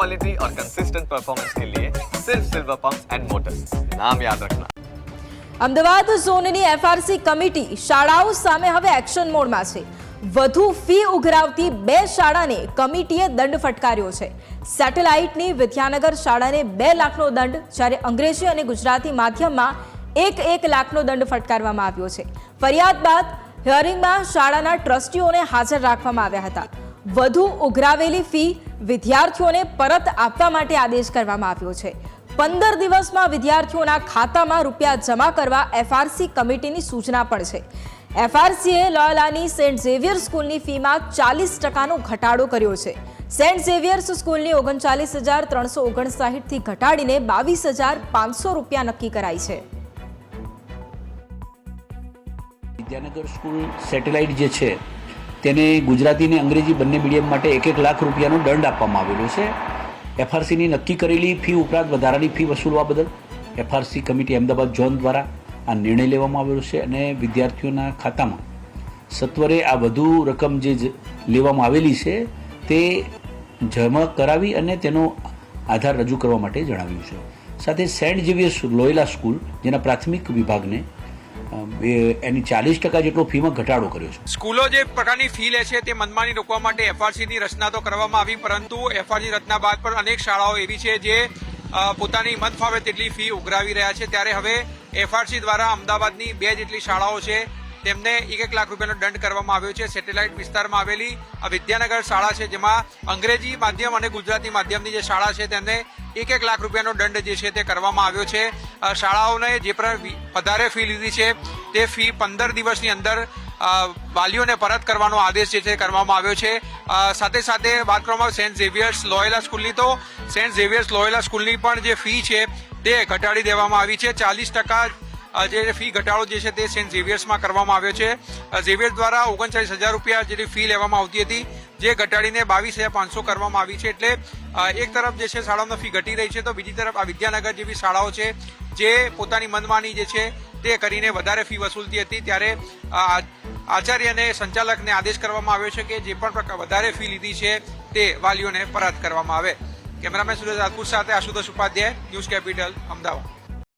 Quality और consistent performance के लिए सिर्फ सिल्वर पंप्स एंड मोटर्स, नाम याद रखना। અમદાવાદ ઝોનની એફઆરસી કમિટી શાળાઓ સામે હવે એક્શન મોડમાં છે। વધુ ફી ઉઘરાવતી 2 શાળાને કમિટીએ દંડ ફટકાર્યો છે। સેટેલાઇટની વિદ્યાનગર શાળાને 2 લાખનો દંડ, જ્યારે અંગ્રેજી અને ગુજરાતી માધ્યમમાં 1 લાખનો દંડ ફટકારવામાં આવ્યો છે। ફરિયાદ બાદ હિયરિંગમાં શાળાના ટ્રસ્ટીઓને હાજર રાખવામાં આવ્યા હતા। વધુ ઉઘરાવેલી ફી વિદ્યાર્થીઓને પરત આપવા માટે આદેશ કરવામાં આવ્યો છે। 15 દિવસમાં વિદ્યાર્થીઓના ખાતામાં રૂપિયા જમા કરવા એફઆરસી કમિટીની સૂચના પણ છે। એફઆરસીએ લોયોલાની સેન્ટ ઝેવિયર સ્કૂલની ફીમાં 40%નો ઘટાડો કર્યો છે। સેન્ટ ઝેવિયર્સ સ્કૂલની 39,359 થી ઘટાડીને 22,500 રૂપિયા નક્કી કરાઈ છે। વિદ્યાનગર સ્કૂલ સેટેલાઇટ જે છે તેને ગુજરાતી અને અંગ્રેજી બંને મીડિયમ માટે 1 લાખ રૂપિયાનો દંડ આપવામાં આવેલો છે। એફઆરસીની નક્કી કરેલી ફી ઉપરાંત વધારાની ફી વસૂલવા બદલ એફઆરસી કમિટી અમદાવાદ ઝોન દ્વારા આ નિર્ણય લેવામાં આવેલો છે અને વિદ્યાર્થીઓના ખાતામાં સત્વરે આ વધુ રકમ જે લેવામાં આવેલી છે તે જમા કરાવી અને તેનો આધાર રજૂ કરવા માટે જણાવ્યું છે। સાથે સેન્ટ ઝેવિયર્સ લોયોલા સ્કૂલ જેના પ્રાથમિક વિભાગને એની 40% જેટલો ફીમાં ઘટાડો કર્યો છે। સ્કૂલો જે પ્રકારની ફી લે છે તે મનમાની રોકવા માટે એફઆરસીની રચના તો કરવામાં આવી, પરંતુ એફઆરસી રચના બાદ પણ અનેક શાળાઓ એવી છે જે પોતાની મન ફાવે તેટલી ફી ઉઘરાવી રહ્યા છે। ત્યારે હવે એફઆરસી દ્વારા અમદાવાદની 2 જેટલી શાળાઓ છે તેમને 1 લાખ રૂપિયાનો દંડ કરવામાં આવ્યો છે। સેટેલાઇટ વિસ્તારમાં આવેલી આ વિદ્યાનગર શાળા છે જેમાં અંગ્રેજી માધ્યમ અને ગુજરાતી માધ્યમની જે શાળા છે તેમને 1 લાખ રૂપિયાનો દંડ જે છે તે કરવામાં આવ્યો છે। શાળાઓને જે પણ વધારે ફી લીધી છે તે ફી 15 દિવસની અંદર વાલીઓને પરત કરવાનો આદેશ જે છે કરવામાં આવ્યો છે। સાથે સાથે વાત કરવામાં આવે સેન્ટ ઝેવિયર્સ લોયોલા સ્કૂલની, તો સેન્ટ ઝેવિયર્સ લોયોલા સ્કૂલની પણ જે ફી છે તે ઘટાડી દેવામાં આવી છે। 40% જે ફી ઘટાડો જે છે તે સેન્ટ ઝેવિયર્સમાં કરવામાં આવ્યો છે। ઝેવિયર્સ દ્વારા 39,000 રૂપિયા જેટલી ફી લેવામાં આવતી હતી, જે ઘટાડીને 22,500 કરવામાં આવી છે। એટલે એક તરફ જે છે શાળાઓની ફી ઘટી રહી છે, તો બીજી તરફ આ વિદ્યાનગર જેવી શાળાઓ છે જે પોતાની મનમાની જે છે તે કરીને વધારે ફી વસૂલતી હતી, ત્યારે આચાર્ય અને સંચાલકને આદેશ કરવામાં આવ્યો છે કે જે પણ વધારે ફી લીધી છે તે વાલીઓને પરત કરવામાં આવે। કેમેરામેન સુરેશ રાજપૂત સાથે આશુતોષ ઉપાધ્યાય, ન્યૂઝ કેપિટલ, અમદાવાદ।